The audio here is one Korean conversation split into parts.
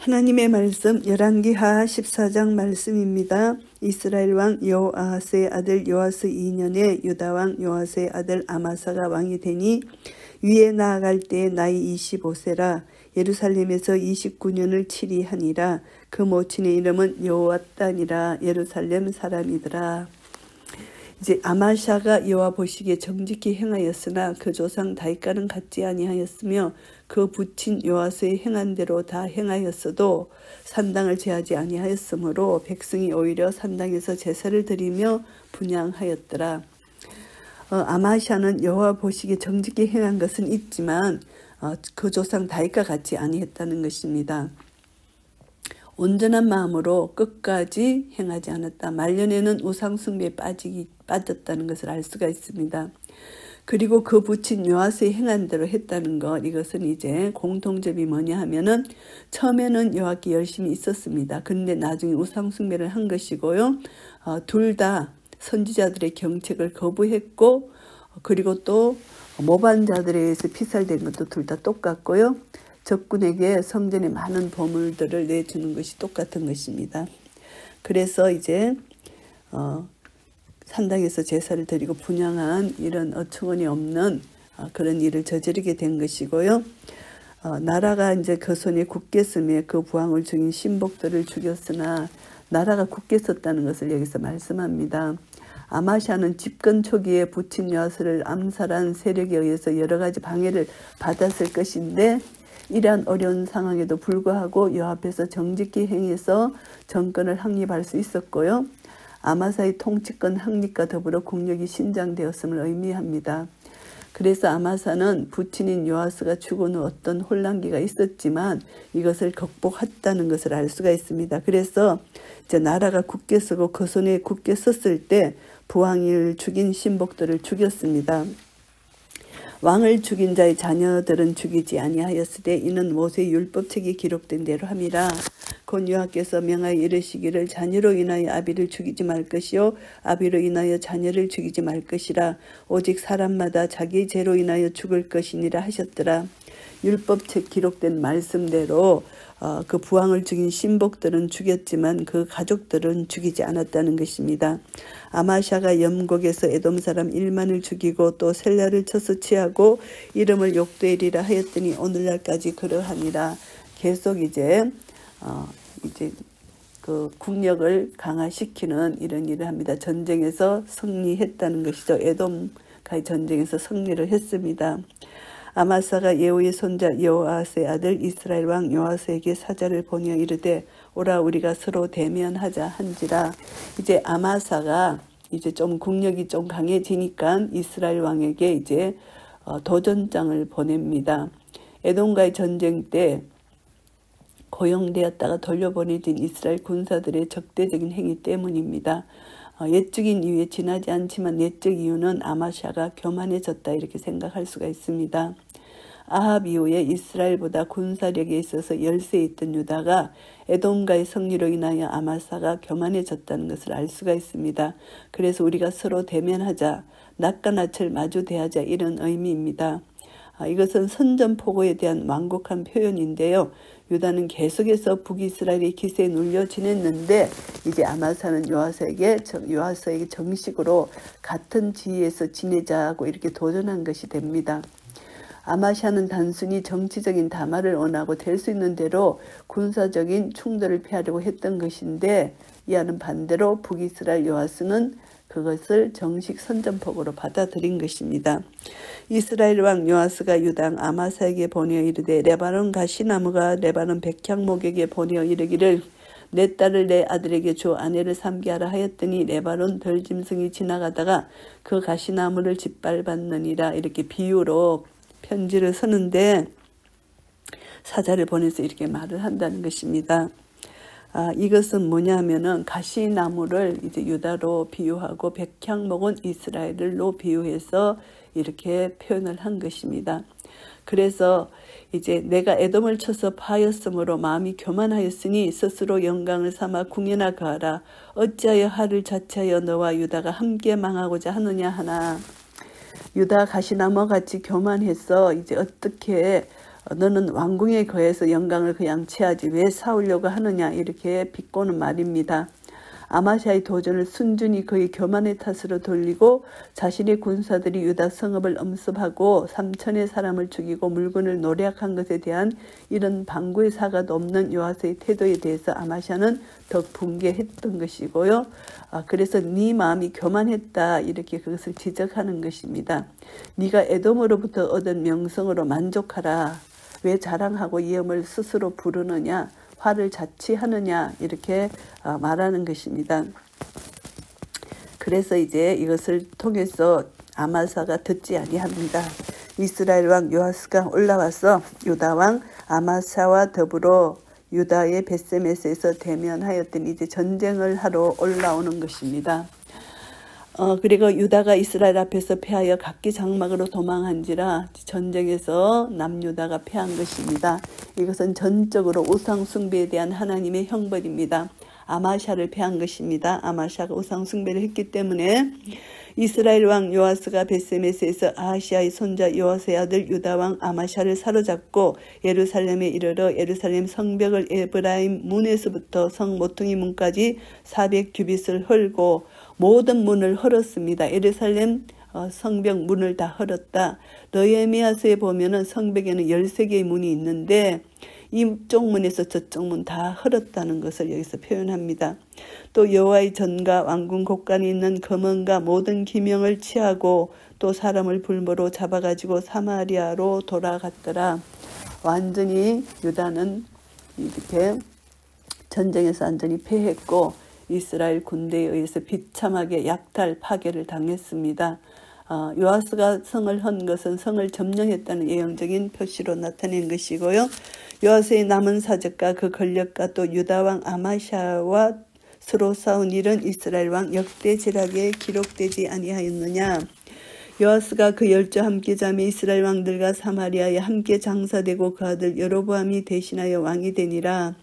하나님의 말씀 열왕기하 14장 말씀입니다. 이스라엘 왕 여호아하스의 아들 요아스 2년에 유다 왕 요아스의 아들 아마사가 왕이 되니 위에 나아갈 때에 나이 25세라 예루살렘에서 29년을 치리하니라. 그 모친의 이름은 여호앗단이라 예루살렘 사람이더라. 이제 아마샤가 여호와 보시기에 정직히 행하였으나 그 조상 다윗과는 같지 아니하였으며 그 부친 요아스의 행한 대로 다 행하였어도 산당을 제하지 아니하였으므로 백성이 오히려 산당에서 제사를 드리며 분향하였더라. 아마샤는 여호와 보시기에 정직히 행한 것은 있지만 그 조상 다윗과 같이 아니했다는 것입니다. 온전한 마음으로 끝까지 행하지 않았다. 말년에는 우상 숭배에 빠졌다는 것을 알 수가 있습니다. 그리고 그 부친 요아스의 행한 대로 했다는 것, 이것은 이제 공통점이 뭐냐 하면은 처음에는 여호와께 열심히 있었습니다. 근데 나중에 우상 숭배를 한 것이고요. 둘 다 선지자들의 경책을 거부했고, 그리고 또 모반자들에 의해서 피살된 것도 둘 다 똑같고요. 적군에게 성전에 많은 보물들을 내주는 것이 똑같은 것입니다. 그래서 이제 산당에서 제사를 드리고 분향한 이런 어처구니 없는 그런 일을 저지르게 된 것이고요. 나라가 이제 그 손에 굳게 쓰며 그 부왕을 죽인 신복들을 죽였으나 나라가 굳게 섰다는 것을 여기서 말씀합니다. 아마샤는 집권 초기에 부친 요아스를 암살한 세력에 의해서 여러 가지 방해를 받았을 것인데 이러한 어려운 상황에도 불구하고 여호와 앞에서 정직히 행해서 정권을 확립할 수 있었고요. 아마사의 통치권 확립과 더불어 국력이 신장되었음을 의미합니다. 그래서 아마사는 부친인 요아스가 죽은 후 어떤 혼란기가 있었지만 이것을 극복했다는 것을 알 수가 있습니다. 그래서 이제 나라가 굳게 서고 그 손에 굳게 섰을 때 부왕을 죽인 신복들을 죽였습니다. 왕을 죽인 자의 자녀들은 죽이지 아니하였으되 이는 모세의 율법책에 기록된 대로 함이라. 곧 여호와께서 명하여 이르시기를 자녀로 인하여 아비를 죽이지 말 것이요 아비로 인하여 자녀를 죽이지 말 것이라. 오직 사람마다 자기 죄로 인하여 죽을 것이니라 하셨더라. 율법책 기록된 말씀대로 그 부왕을 죽인 신복들은 죽였지만 그 가족들은 죽이지 않았다는 것입니다. 아마샤가 염곡에서 에돔 사람 1만을 죽이고 또 셀라를 쳐서 취하고 이름을 욕되리라 하였더니 오늘날까지 그러하니라. 계속 이제 그 국력을 강화시키는 이런 일을 합니다. 전쟁에서 승리했다는 것이죠. 에돔과의 전쟁에서 승리를 했습니다. 아마사가 예후의 손자 여호아스의 아들 이스라엘 왕 요아스에게 사자를 보내어 이르되 오라 우리가 서로 대면하자 한지라. 이제 아마사가 이제 좀 국력이 좀 강해지니까 이스라엘 왕에게 이제 도전장을 보냅니다. 에돔과의 전쟁 때 고용되었다가 돌려보내진 이스라엘 군사들의 적대적인 행위 때문입니다. 옛적인 이유에 지나지 않지만 내적 이유는 아마샤가 교만해졌다 이렇게 생각할 수가 있습니다. 아합 이후에 이스라엘보다 군사력에 있어서 열세에 있던 유다가 에돔과의 승리로 인하여 아마사가 교만해졌다는 것을 알 수가 있습니다. 그래서 우리가 서로 대면하자, 낮과 낯을 마주 대하자 이런 의미입니다. 이것은 선전포고에 대한 완곡한 표현인데요. 유다는 계속해서 북이스라엘의 기세에 눌려 지냈는데 이제 아마사는 요아스에게 정식으로 같은 지위에서 지내자고 이렇게 도전한 것이 됩니다. 아마샤는 단순히 정치적인 담화를 원하고 될 수 있는 대로 군사적인 충돌을 피하려고 했던 것인데 이와는 반대로 북이스라엘 요아스는 그것을 정식 선전포고로 받아들인 것입니다. 이스라엘 왕 요아스가 유당 아마사에게 보내어 이르되 레바논 가시나무가 레바논 백향목에게 보내어 이르기를 내 딸을 내 아들에게 주 아내를 삼게 하라 하였더니 레바논 들짐승이 지나가다가 그 가시나무를 짓밟았느니라. 이렇게 비유로 편지를 쓰는데 사자를 보내서 이렇게 말을 한다는 것입니다. 이것은 뭐냐면은 가시나무를 이제 유다로 비유하고 백향목은 이스라엘로 비유해서 이렇게 표현을 한 것입니다. 그래서 이제 내가 에돔을 쳐서 파하였으므로 마음이 교만하였으니 스스로 영광을 삼아 궁예나 거하라. 어찌하여 하를 자체하여 너와 유다가 함께 망하고자 하느냐 하나. 유다 가시나무 같이 교만해서 이제 어떻게 너는 왕궁에 거해서 영광을 그냥 취하지 왜 싸우려고 하느냐 이렇게 비꼬는 말입니다. 아마시아의 도전을 순전히 그의 교만의 탓으로 돌리고 자신의 군사들이 유다 성읍을 엄습하고 3천의 사람을 죽이고 물건을 노략한 것에 대한 이런 방구의 사과도 없는 요아스의 태도에 대해서 아마시아는 더 붕괴했던 것이고요. 그래서 네 마음이 교만했다 이렇게 그것을 지적하는 것입니다. 네가 에돔으로부터 얻은 명성으로 만족하라. 왜 자랑하고 이음을 스스로 부르느냐. 화를 자취하느냐 이렇게 말하는 것입니다. 그래서 이제 이것을 통해서 아마사가 듣지 아니합니다. 이스라엘 왕 요아스가 올라와서 유다 왕 아마사와 더불어 유다의 벳세메스에서 대면하였더니 이제 전쟁을 하러 올라오는 것입니다. 그리고 유다가 이스라엘 앞에서 패하여 각기 장막으로 도망한지라 전쟁에서 남유다가 패한 것입니다. 이것은 전적으로 우상 숭배에 대한 하나님의 형벌입니다. 아마샤를 패한 것입니다. 아마샤가 우상 숭배를 했기 때문에 이스라엘 왕 요아스가 벳세메스에서 아하시아의 손자 요아스의 아들 유다 왕 아마샤를 사로잡고 예루살렘에 이르러 예루살렘 성벽을 에브라임 문에서부터 성 모퉁이 문까지 400규빗을 헐고 모든 문을 헐었습니다. 예루살렘 성벽 문을 다 헐었다. 느헤미야서에 보면은 성벽에는 13개의 문이 있는데 이쪽 문에서 저쪽 문 다 헐었다는 것을 여기서 표현합니다. 또 여호와의 전과 왕궁 곳간에 있는 금은과 모든 기명을 취하고 또 사람을 불모로 잡아가지고 사마리아로 돌아갔더라. 완전히 유다는 이렇게 전쟁에서 완전히 패했고 이스라엘 군대에 의해서 비참하게 약탈 파괴를 당했습니다. 요아스가 성을 헌 것은 성을 점령했다는 예언적인 표시로 나타낸 것이고요. 요아스의 남은 사적과 그 권력과 또 유다왕 아마샤와 서로 싸운 일은 이스라엘 왕 역대지락에 기록되지 아니하였느냐. 요아스가 그 10조 함께 잠이 이스라엘 왕들과 사마리아에 함께 장사되고 그 아들 여로보암이 대신하여 왕이 되니라.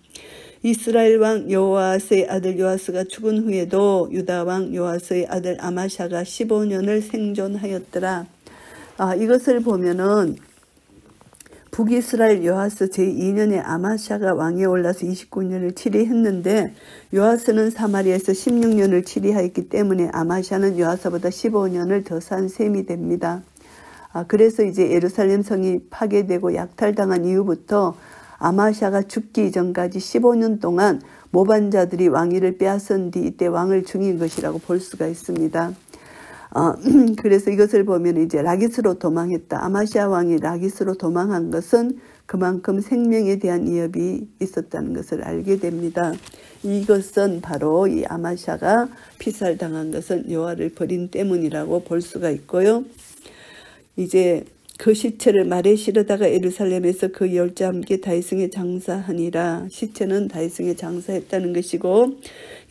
이스라엘 왕 요아스의 아들 요아스가 죽은 후에도 유다 왕 요아스의 아들 아마샤가 15년을 생존하였더라. 이것을 보면은 북이스라엘 요아스 제2년에 아마샤가 왕에 올라서 29년을 치리했는데 요아스는 사마리아에서 16년을 치리하였기 때문에 아마샤는 요아스보다 15년을 더 산 셈이 됩니다. 그래서 이제 예루살렘 성이 파괴되고 약탈당한 이후부터 아마샤가 죽기 이전까지 15년 동안 모반자들이 왕위를 빼앗은 뒤 이때 왕을 중인 것이라고 볼 수가 있습니다. 그래서 이것을 보면 이제 라기스로 도망했다. 아마시아 왕이 라기스로 도망한 것은 그만큼 생명에 대한 위협이 있었다는 것을 알게 됩니다. 이것은 바로 이 아마샤가 피살당한 것은 여호와를 버린 때문이라고 볼 수가 있고요. 이제 그 시체를 말에 실어다가 예루살렘에서 그 열자 함께 다윗성에 장사하니라. 시체는 다윗성에 장사했다는 것이고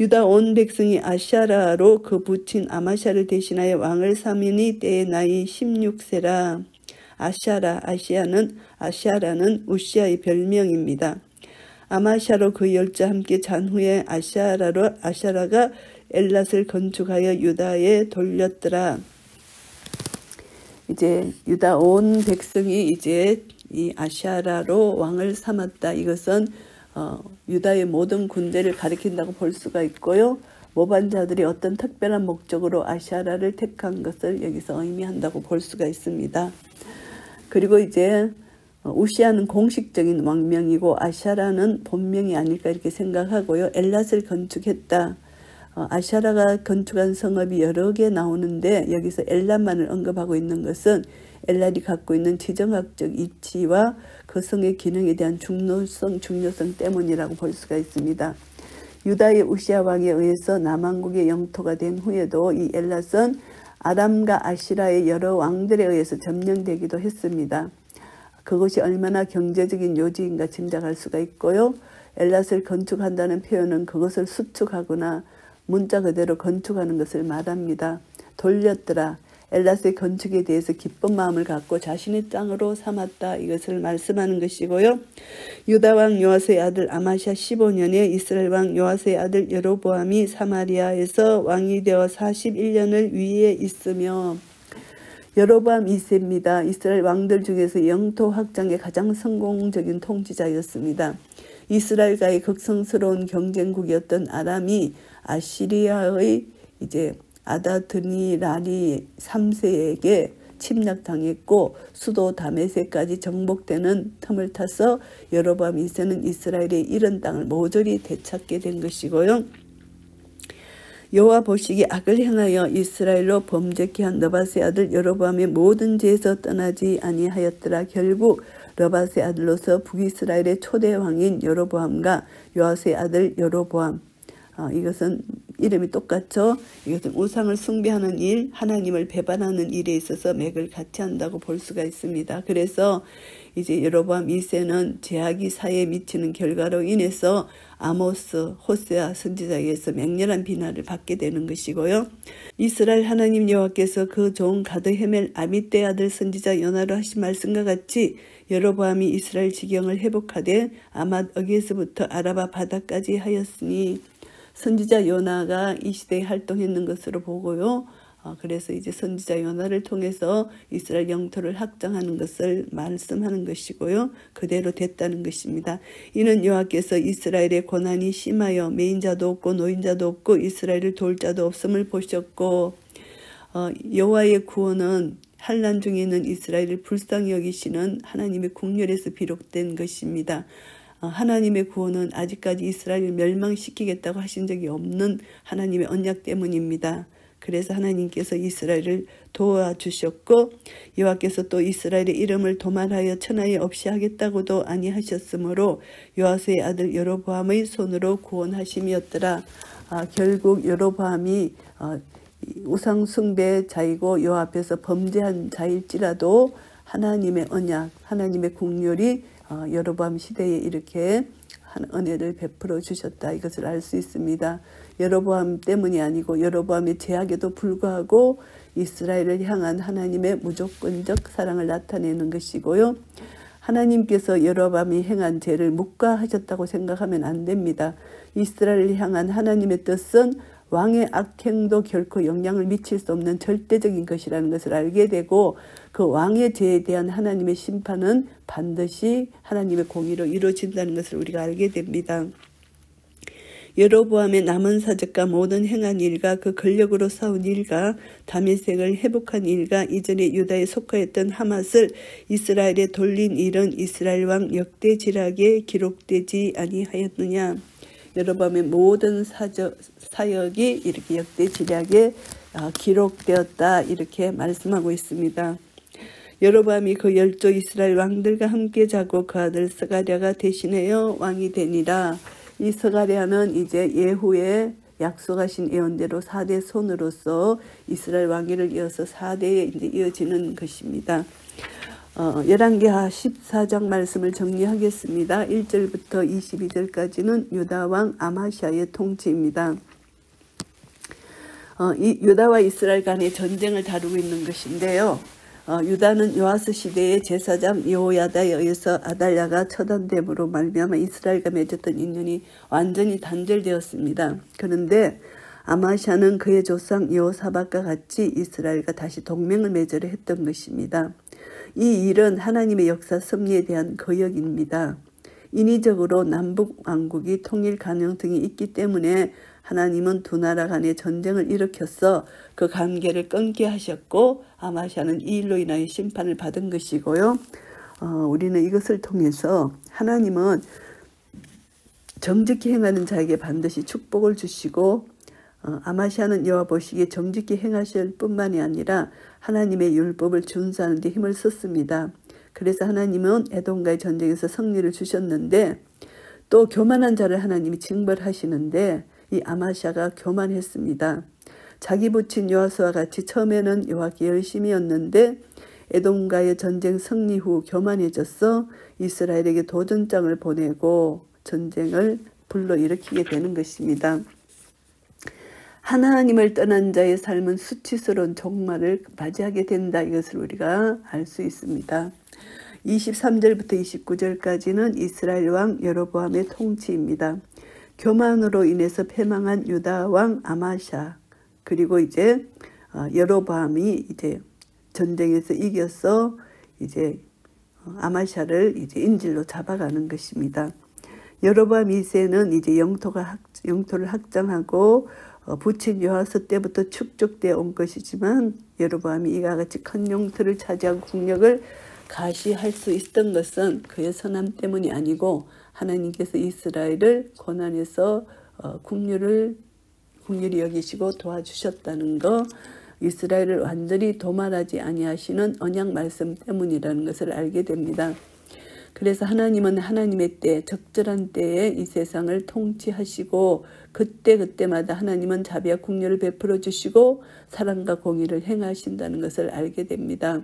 유다 온 백성이 아샤라로 그 부친 아마샤를 대신하여 왕을 삼으니 때의 나이 16세라. 아샤라는 우시아의 별명입니다. 아마샤로 그 열자 함께 잔 후에 아샤라가 엘랏을 건축하여 유다에 돌렸더라. 이제 유다 온 백성이 이제 이 아샤라로 왕을 삼았다. 이것은 유다의 모든 군대를 가리킨다고 볼 수가 있고요. 모반자들이 어떤 특별한 목적으로 아샤라를 택한 것을 여기서 의미한다고 볼 수가 있습니다. 그리고 이제 우시아는 공식적인 왕명이고 아샤라는 본명이 아닐까 이렇게 생각하고요. 엘랏을 건축했다. 아샤라가 건축한 성읍이 여러 개 나오는데 여기서 엘랏만을 언급하고 있는 것은 엘랏이 갖고 있는 지정학적 이치와 그 성의 기능에 대한 중요성 때문이라고 볼 수가 있습니다. 유다의 우시아 왕에 의해서 남왕국의 영토가 된 후에도 이 엘랏은 아람과 아시라의 여러 왕들에 의해서 점령되기도 했습니다. 그것이 얼마나 경제적인 요지인가 짐작할 수가 있고요. 엘랏을 건축한다는 표현은 그것을 수축하거나 문자 그대로 건축하는 것을 말합니다. 돌렸더라. 엘랏의 건축에 대해서 기쁜 마음을 갖고 자신의 땅으로 삼았다. 이것을 말씀하는 것이고요. 유다 왕 요아스의 아들 아마샤 15년에 이스라엘 왕 요아스의 아들 여로보암이 사마리아에서 왕이 되어 41년을 위에 있으며 여로보암 2세입니다. 이스라엘 왕들 중에서 영토 확장의 가장 성공적인 통치자였습니다. 이스라엘과의 극성스러운 경쟁국이었던 아람이 아시리아의 이제 아다드니라리 3세에게 침략당했고 수도 다메섹까지 정복되는 틈을 타서 여로보암 2세는 이스라엘의 잃은 땅을 모조리 되찾게 된 것이고요. 여호와 보시기에 악을 행하여 이스라엘로 범죄케 한 느밧의 아들 여로보암의 모든 죄에서 떠나지 아니하였더라. 결국 느밧의 아들로서 북이스라엘의 초대 왕인 여로보암과 요아스의 아들 여로보암, 이것은 이름이 똑같죠. 이것은 우상을 숭배하는 일, 하나님을 배반하는 일에 있어서 맥을 같이 한다고 볼 수가 있습니다. 그래서 이제 여로보암 2세는 제약이 사회에 미치는 결과로 인해서 아모스, 호세아 선지자에게서 맹렬한 비난을 받게 되는 것이고요. 이스라엘 하나님 여호와께서 그 종 가드헤멜 아미떼 아들 선지자 요나로 하신 말씀과 같이 여로보암이 이스라엘 지경을 회복하되 아맛 어게스부터 아라바 바다까지 하였으니, 선지자 요나가 이 시대에 활동했는 것으로 보고요. 그래서 이제 선지자 요나를 통해서 이스라엘 영토를 확장하는 것을 말씀하는 것이고요. 그대로 됐다는 것입니다. 이는 여호와께서 이스라엘의 고난이 심하여 매인자도 없고 노인자도 없고 이스라엘을 도울 자도 없음을 보셨고, 여호와의 구원은 환난 중에 있는 이스라엘을 불쌍히 여기시는 하나님의 국률에서 비롯된 것입니다. 하나님의 구원은 아직까지 이스라엘을 멸망시키겠다고 하신 적이 없는 하나님의 언약 때문입니다. 그래서 하나님께서 이스라엘을 도와주셨고, 여호와께서 또 이스라엘의 이름을 도말하여 천하에 없이 하겠다고도 아니하셨으므로 요아스의 아들 여로보암의 손으로 구원하심이었더라. 결국 여로보암이 우상 숭배자이고 여호와 앞에서 범죄한 자일지라도 하나님의 언약, 하나님의 국률이 여로보암 시대에 이렇게 은혜를 베풀어 주셨다, 이것을 알 수 있습니다. 여로보암 때문이 아니고 여로보암의 죄악에도 불구하고 이스라엘을 향한 하나님의 무조건적 사랑을 나타내는 것이고요. 하나님께서 여로보암이 행한 죄를 묵과하셨다고 생각하면 안 됩니다. 이스라엘을 향한 하나님의 뜻은 왕의 악행도 결코 영향을 미칠 수 없는 절대적인 것이라는 것을 알게 되고, 그 왕의 죄에 대한 하나님의 심판은 반드시 하나님의 공의로 이루어진다는 것을 우리가 알게 됩니다. 여로보암의 남은 사적과 모든 행한 일과 그 권력으로 싸운 일과 다메섹을 회복한 일과 이전에 유다에 속하였던 하맛을 이스라엘에 돌린 일은 이스라엘 왕 역대지락에 기록되지 아니하였느냐. 여로보암의 모든 사역이 이렇게 역대지략에 기록되었다, 이렇게 말씀하고 있습니다. 여로보암이 그 10조 이스라엘 왕들과 함께 자고 그 아들 스가랴가 대신하여 왕이 되니라. 이 스가랴는 이제 예후에 약속하신 예언대로 4대 손으로서 이스라엘 왕위를 이어서 4대에 이제 이어지는 것입니다. 열왕기하 14장 말씀을 정리하겠습니다. 1절부터 22절까지는 유다왕 아마시아의 통치입니다. 이 유다와 이스라엘 간의 전쟁을 다루고 있는 것인데요. 유다는 요아스 시대의 제사장 여호야다에 의해서 아달랴가 처단됨으로 말미암아 이스라엘과 맺었던 인연이 완전히 단절되었습니다. 그런데 아마시아는 그의 조상 여호사밧과 같이 이스라엘과 다시 동맹을 맺으려 했던 것입니다. 이 일은 하나님의 역사 섭리에 대한 거역입니다. 인위적으로 남북 왕국이 통일 가능성이 있기 때문에 하나님은 두 나라 간의 전쟁을 일으켜서 그 관계를 끊게 하셨고, 아마시아는 이 일로 인하여 심판을 받은 것이고요. 우리는 이것을 통해서 하나님은 정직히 행하는 자에게 반드시 축복을 주시고, 아마시아는 여호와 보시기에 정직히 행하실 뿐만이 아니라 하나님의 율법을 준수하는 데 힘을 썼습니다. 그래서 하나님은 에돔과의 전쟁에서 승리를 주셨는데, 또 교만한 자를 하나님이 징벌하시는데 이 아마시아가 교만했습니다. 자기 부친 요아스와 같이 처음에는 여호와께 열심이었는데 에돔과의 전쟁 승리 후 교만해져서 이스라엘에게 도전장을 보내고 전쟁을 불러일으키게 되는 것입니다. 하나님을 떠난 자의 삶은 수치스러운 종말을 맞이하게 된다, 이것을 우리가 알 수 있습니다. 23절부터 29절까지는 이스라엘 왕 여로보암의 통치입니다. 교만으로 인해서 패망한 유다 왕 아마시아, 그리고 이제 여로보암이 이제 전쟁에서 이겨서 이제 아마샤를 이제 인질로 잡아가는 것입니다. 여로보암 2세는 이제 영토를 확장하고 부친 여호와서 때부터 축적되어 온 것이지만 여로보암이 이와 같이 큰 영토를 차지하고 국력을 가시할 수 있었던 것은 그의 선함 때문이 아니고 하나님께서 이스라엘을 고난에서 국률이 여기시고 도와주셨다는 것, 이스라엘을 완전히 도말하지 아니하시는 언약 말씀 때문이라는 것을 알게 됩니다. 그래서 하나님은 하나님의 때, 적절한 때에 이 세상을 통치하시고 그때마다 하나님은 자비와 국률을 베풀어 주시고 사랑과 공의를 행하신다는 것을 알게 됩니다.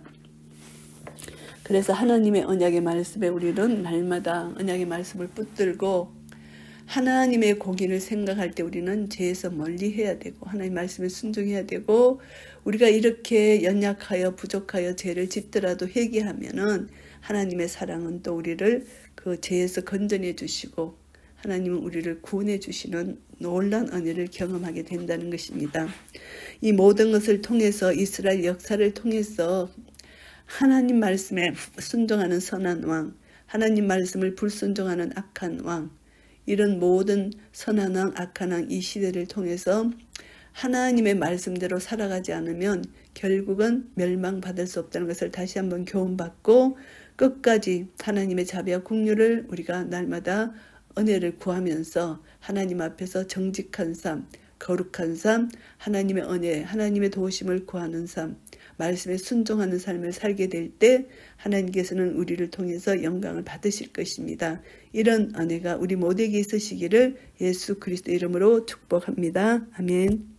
그래서 하나님의 언약의 말씀에 우리는 날마다 언약의 말씀을 붙들고 하나님의 공의를 생각할 때 우리는 죄에서 멀리해야 되고 하나님 말씀에 순종해야 되고 우리가 이렇게 연약하여 부족하여 죄를 짓더라도 회개하면은 하나님의 사랑은 또 우리를 그 죄에서 건져내 주시고 하나님은 우리를 구원해 주시는 놀라운 은혜를 경험하게 된다는 것입니다. 이 모든 것을 통해서 이스라엘 역사를 통해서 하나님 말씀에 순종하는 선한 왕, 하나님 말씀을 불순종하는 악한 왕, 이런 모든 선한 왕, 악한 왕 이 시대를 통해서 하나님의 말씀대로 살아가지 않으면 결국은 멸망받을 수 없다는 것을 다시 한번 교훈받고 끝까지 하나님의 자비와 긍휼을 우리가 날마다 은혜를 구하면서 하나님 앞에서 정직한 삶, 거룩한 삶, 하나님의 은혜, 하나님의 도우심을 구하는 삶, 말씀에 순종하는 삶을 살게 될 때 하나님께서는 우리를 통해서 영광을 받으실 것입니다. 이런 은혜가 우리 모두에게 있으시기를 예수 그리스도 이름으로 축복합니다. 아멘.